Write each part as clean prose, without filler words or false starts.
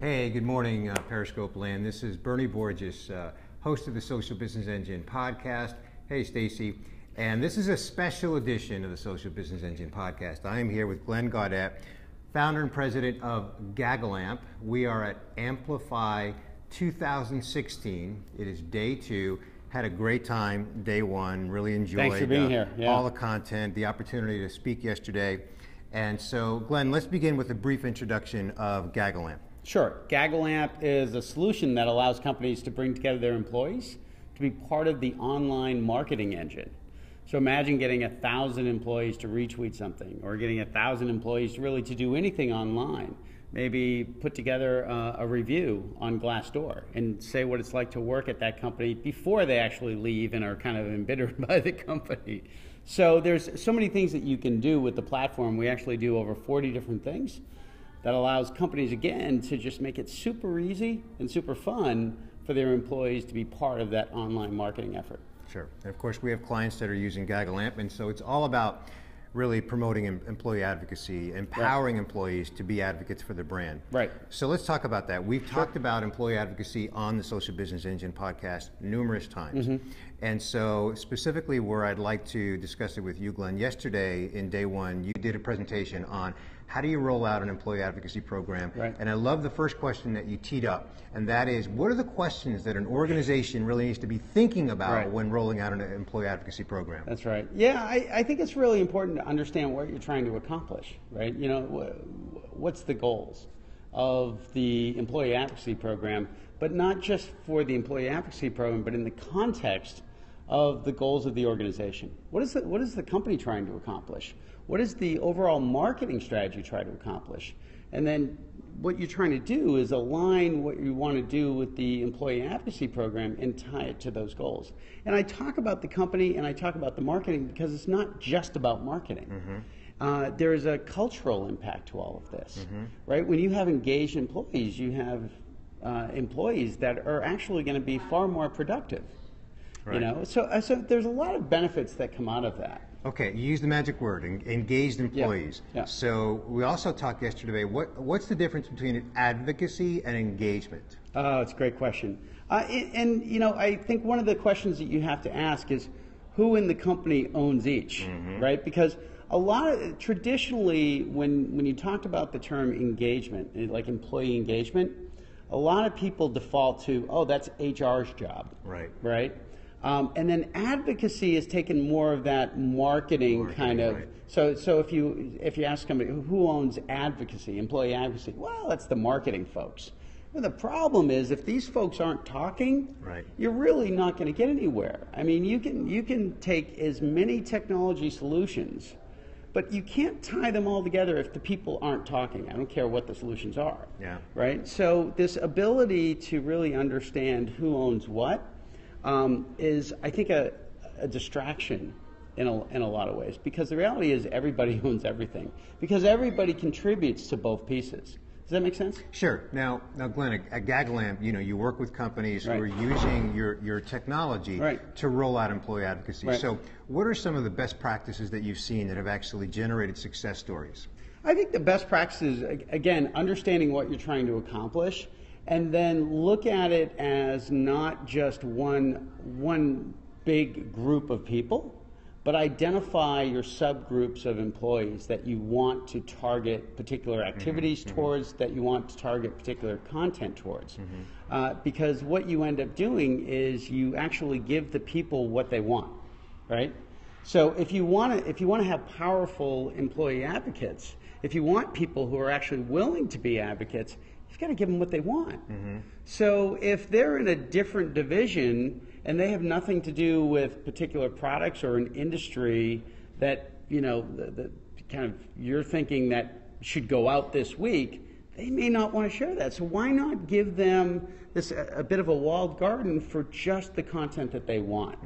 Hey, good morning, Periscope land. This is Bernie Borges, host of the Social Business Engine podcast. Hey, Stacy. And this is a special edition of the Social Business Engine podcast. I am here with Glenn Gaudet, founder and president of GaggleAMP. We are at AMPlify 2016. It is day 2. Had a great time, day 1. Really enjoyed Thanks for being here. Yeah. all the content, the opportunity to speak yesterday. And so, Glenn, let's begin with a brief introduction of GaggleAMP. Sure. GaggleAMP is a solution that allows companies to bring together their employees to be part of the online marketing engine. So imagine getting 1,000 employees to retweet something, or getting 1,000 employees really to do anything online. Maybe put together a review on Glassdoor and say what it's like to work at that company before they actually leave and are kind of embittered by the company. So there's so many things that you can do with the platform. We actually do over 40 different things that allows companies, again, to just make it super easy and super fun for their employees to be part of that online marketing effort. Sure. And of course, we have clients that are using GaggleAMP, and so it's all about really promoting employee advocacy, empowering employees to be advocates for their brand. Right. So let's talk about that. We've talked about employee advocacy on the Social Business Engine podcast numerous times. And so specifically where I'd like to discuss it with you, Glenn, yesterday in day 1, you did a presentation on how do you roll out an employee advocacy program? Right. And I love the first question that you teed up, and that is, what are the questions that an organization really needs to be thinking about when rolling out an employee advocacy program? That's right. Yeah, I think it's really important to understand what you're trying to accomplish, right? You know, what's the goals of the employee advocacy program, but not just for the employee advocacy program, but in the context of the goals of the organization. What is the company trying to accomplish? What is the overall marketing strategy trying to accomplish? And then what you're trying to do is align what you want to do with the employee advocacy program and tie it to those goals. And I talk about the company and I talk about the marketing because it's not just about marketing. There is a cultural impact to all of this, right? When you have engaged employees, you have employees that are actually going to be far more productive. Right. You know, so there's a lot of benefits that come out of that. Okay, you used the magic word, engaged employees. Yeah. So we also talked yesterday, what's the difference between advocacy and engagement? Oh, it's a great question. And you know, I think one of the questions that you have to ask is who in the company owns each, right? Because traditionally, when you talked about the term engagement, like employee engagement, a lot of people default to, oh, that's HR's job. Right? And then advocacy has taken more of that marketing kind of. Right. So if you ask somebody who owns advocacy, employee advocacy, well, that's the marketing folks. Well, the problem is if these folks aren't talking, you're really not going to get anywhere. I mean, you can take as many technology solutions, but you can't tie them all together if the people aren't talking. I don't care what the solutions are. Yeah. Right. So this ability to really understand who owns what. Is, I think, a distraction in a lot of ways, because the reality is everybody owns everything, because everybody contributes to both pieces. Does that make sense? Sure. Now, Glenn, at GaggleAMP, you know, you work with companies who are using your technology to roll out employee advocacy. So what are some of the best practices that you've seen that have actually generated success stories? I think the best practices, again, understanding what you're trying to accomplish, and then look at it as not just one big group of people, but identify your subgroups of employees that you want to target particular activities towards, that you want to target particular content towards. Because what you end up doing is you actually give the people what they want, right? So if you want to have powerful employee advocates, if you want people who are actually willing to be advocates, you've got to give them what they want. So if they're in a different division and they have nothing to do with particular products or an industry that, you know, the kind of you're thinking that should go out this week, they may not want to share that. So why not give them a bit of a walled garden for just the content that they want,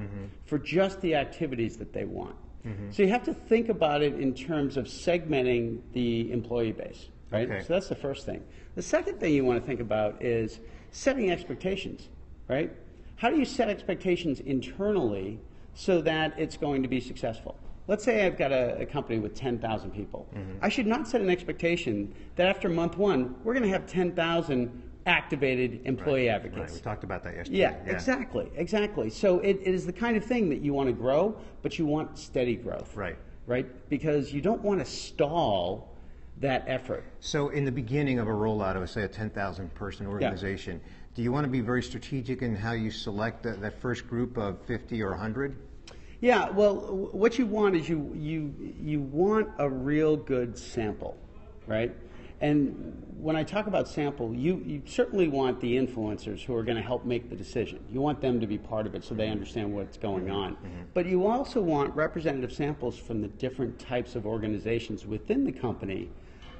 for just the activities that they want. So you have to think about it in terms of segmenting the employee base. Right? So that's the first thing. The second thing you want to think about is setting expectations, right? How do you set expectations internally so that it's going to be successful? Let's say I've got a company with 10,000 people. I should not set an expectation that after month 1, we're going to have 10,000 activated employee advocates. Right. We talked about that yesterday. Yeah, exactly. So it is the kind of thing that you want to grow, but you want steady growth. Right? Because you don't want to stall that effort. So in the beginning of a rollout of, say, a 10,000 person organization, do you want to be very strategic in how you select that first group of 50 or 100? Yeah, well, what you want is you want a real good sample, right? And when I talk about sample, you certainly want the influencers who are going to help make the decision. You want them to be part of it so they understand what's going on. But you also want representative samples from the different types of organizations within the company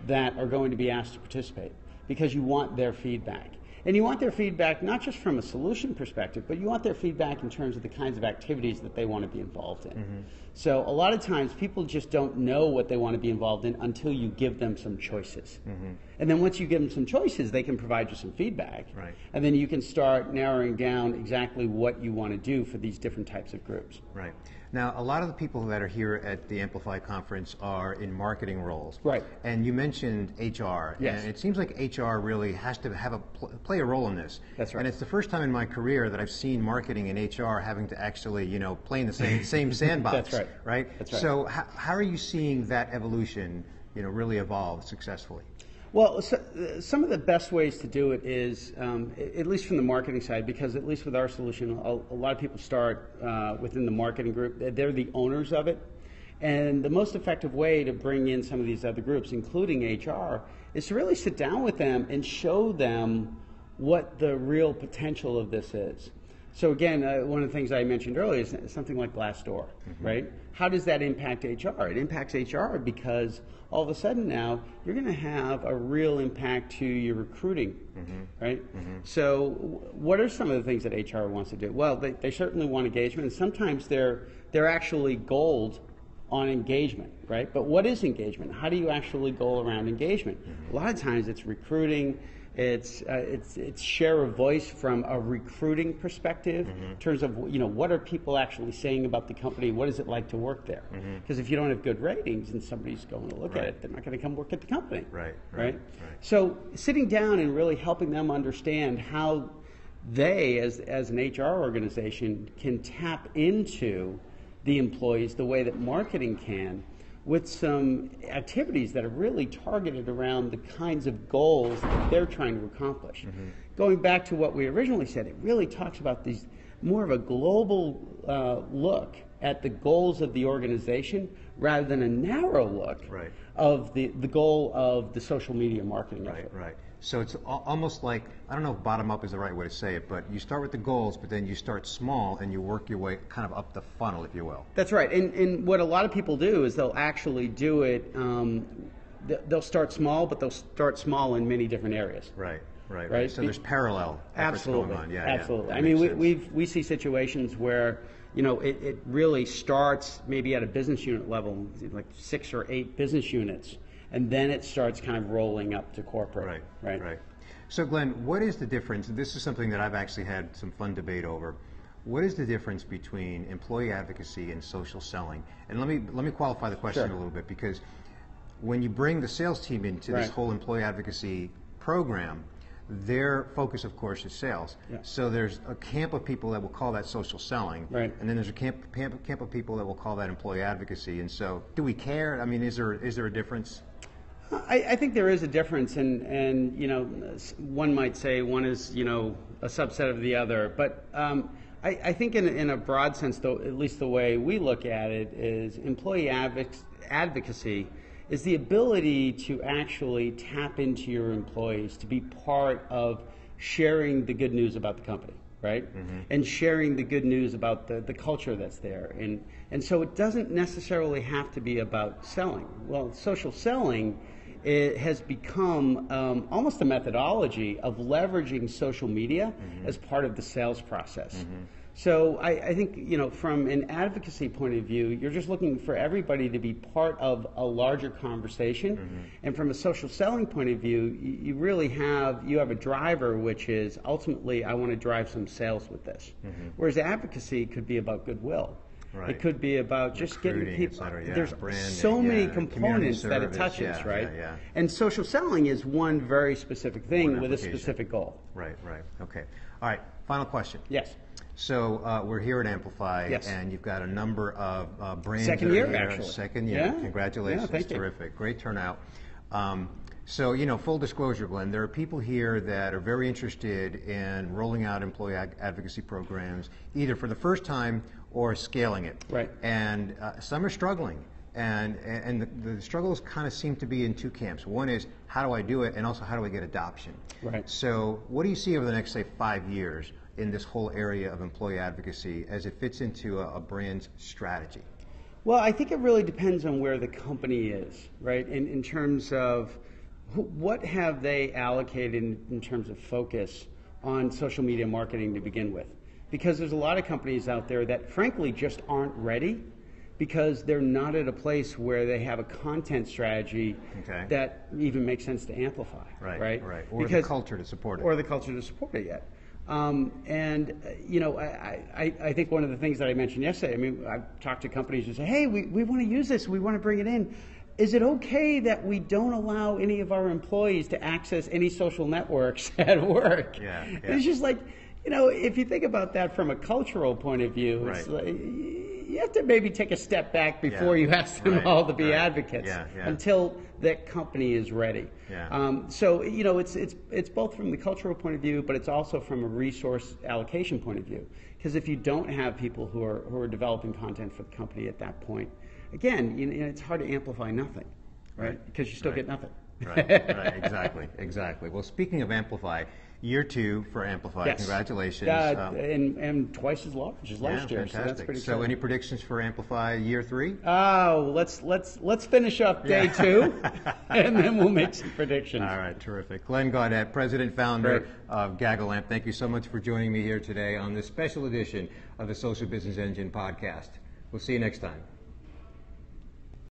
that are going to be asked to participate, because you want their feedback. And you want their feedback not just from a solution perspective, but you want their feedback in terms of the kinds of activities that they want to be involved in. So a lot of times people just don't know what they want to be involved in until you give them some choices. And then once you give them some choices, they can provide you some feedback. And then you can start narrowing down exactly what you want to do for these different types of groups. Right. Now, a lot of the people that are here at the AMPlify conference are in marketing roles. Right. And you mentioned HR. Yes. And it seems like HR really has to have play a role in this. That's right. And it's the first time in my career that I've seen marketing and HR having to actually, play in the same sandbox. That's right. That's right. So how are you seeing that evolution, really evolve successfully? Well, some of the best ways to do it is, at least from the marketing side, because at least with our solution, a lot of people start within the marketing group. They're the owners of it. And the most effective way to bring in some of these other groups, including HR, is to really sit down with them and show them what the real potential of this is. So again, one of the things I mentioned earlier is something like Glassdoor, right? How does that impact HR? It impacts HR because all of a sudden now you're going to have a real impact to your recruiting, right? So what are some of the things that HR wants to do? Well, they certainly want engagement, and sometimes they're actually goaled on engagement, right? But what is engagement? How do you actually goal around engagement? A lot of times it's recruiting. It's share of voice from a recruiting perspective in terms of what are people actually saying about the company, what is it like to work there? Because if you don't have good ratings and somebody's going to look at it, they're not going to come work at the company. Right. So sitting down and really helping them understand how they, as an HR organization, can tap into the employees the way that marketing can, with some activities that are really targeted around the kinds of goals that they're trying to accomplish. Going back to what we originally said, it really talks about these more of a global look at the goals of the organization rather than a narrow look of the goal of the social media marketing effort. So it's almost like, I don't know if bottom up is the right way to say it, but you start with the goals, but then you start small and you work your way kind of up the funnel, if you will. That's right. And what a lot of people do is they'll actually do it, they'll start small, but they'll start small in many different areas. Right. So there's parallel efforts going on. Absolutely. I mean, we see situations where it really starts maybe at a business unit level, like 6 or 8 business units, and then it starts kind of rolling up to corporate. Right. So Glenn, what is the difference? This is something that I've actually had some fun debate over. What is the difference between employee advocacy and social selling? And let me qualify the question a little bit, because when you bring the sales team into this whole employee advocacy program, their focus, of course, is sales. So there's a camp of people that will call that social selling, and then there's a camp of people that will call that employee advocacy. And so, do we care? I mean, is there a difference? I think there is a difference, and one might say one is a subset of the other, but I think in a broad sense, though, at least the way we look at it, is employee advocacy is the ability to actually tap into your employees to be part of sharing the good news about the company, right? And sharing the good news about the culture that's there. And so it doesn't necessarily have to be about selling. Well, social selling, it has become almost a methodology of leveraging social media as part of the sales process. So I think, from an advocacy point of view, you're just looking for everybody to be part of a larger conversation. And from a social selling point of view, you really have a driver, which is ultimately, I want to drive some sales with this. Whereas advocacy could be about goodwill. Right. It could be about just getting Recruiting, people. et cetera, yeah, There's branding, so many yeah, components community that it service, touches, yeah, right? yeah, yeah. And social selling is one very specific thing One with a application. specific goal. Right, right. Okay. All right. Final question. Yes. So we're here at AMPlify, Yes. and you've got a number of brands. Second that are year, here. actually. Second year. Yeah. Congratulations. Yeah, thank you. Terrific. Great turnout. So, you know, full disclosure, Glenn, there are people here that are very interested in rolling out employee advocacy programs, either for the first time or scaling it. Right. And some are struggling. And the struggles kind of seem to be in two camps. One is, how do I do it? And also, how do I get adoption? Right. So what do you see over the next, say, 5 years in this whole area of employee advocacy as it fits into a brand's strategy? Well, I think it really depends on where the company is, right? In terms of what have they allocated in terms of focus on social media marketing to begin with? Because there's a lot of companies out there that frankly just aren't ready because they're not at a place where they have a content strategy that even makes sense to amplify, right? Or the culture to support it. Or the culture to support it yet. You know, I think one of the things that I mentioned yesterday, I mean, I've talked to companies who say, hey, we want to use this, we want to bring it in. Is it okay that we don't allow any of our employees to access any social networks at work? Yeah. It's just like, you know, if you think about that from a cultural point of view, it's like, you have to maybe take a step back before you ask them all to be advocates until that company is ready. So, you know, it's both from the cultural point of view, but it's also from a resource allocation point of view. Because if you don't have people who are developing content for the company at that point, again, you know, it's hard to amplify nothing, right? Because you still get nothing. Right, exactly. Well, speaking of Amplify, year 2 for Amplify, congratulations. And twice as large as last year, fantastic. so that's pretty So any predictions for Amplify year 3? Oh, let's finish up day 2, and then we'll make some predictions. All right, terrific. Glenn Gaudet, President, Founder of GaggleAMP, thank you so much for joining me here today on this special edition of the Social Business Engine podcast. We'll see you next time.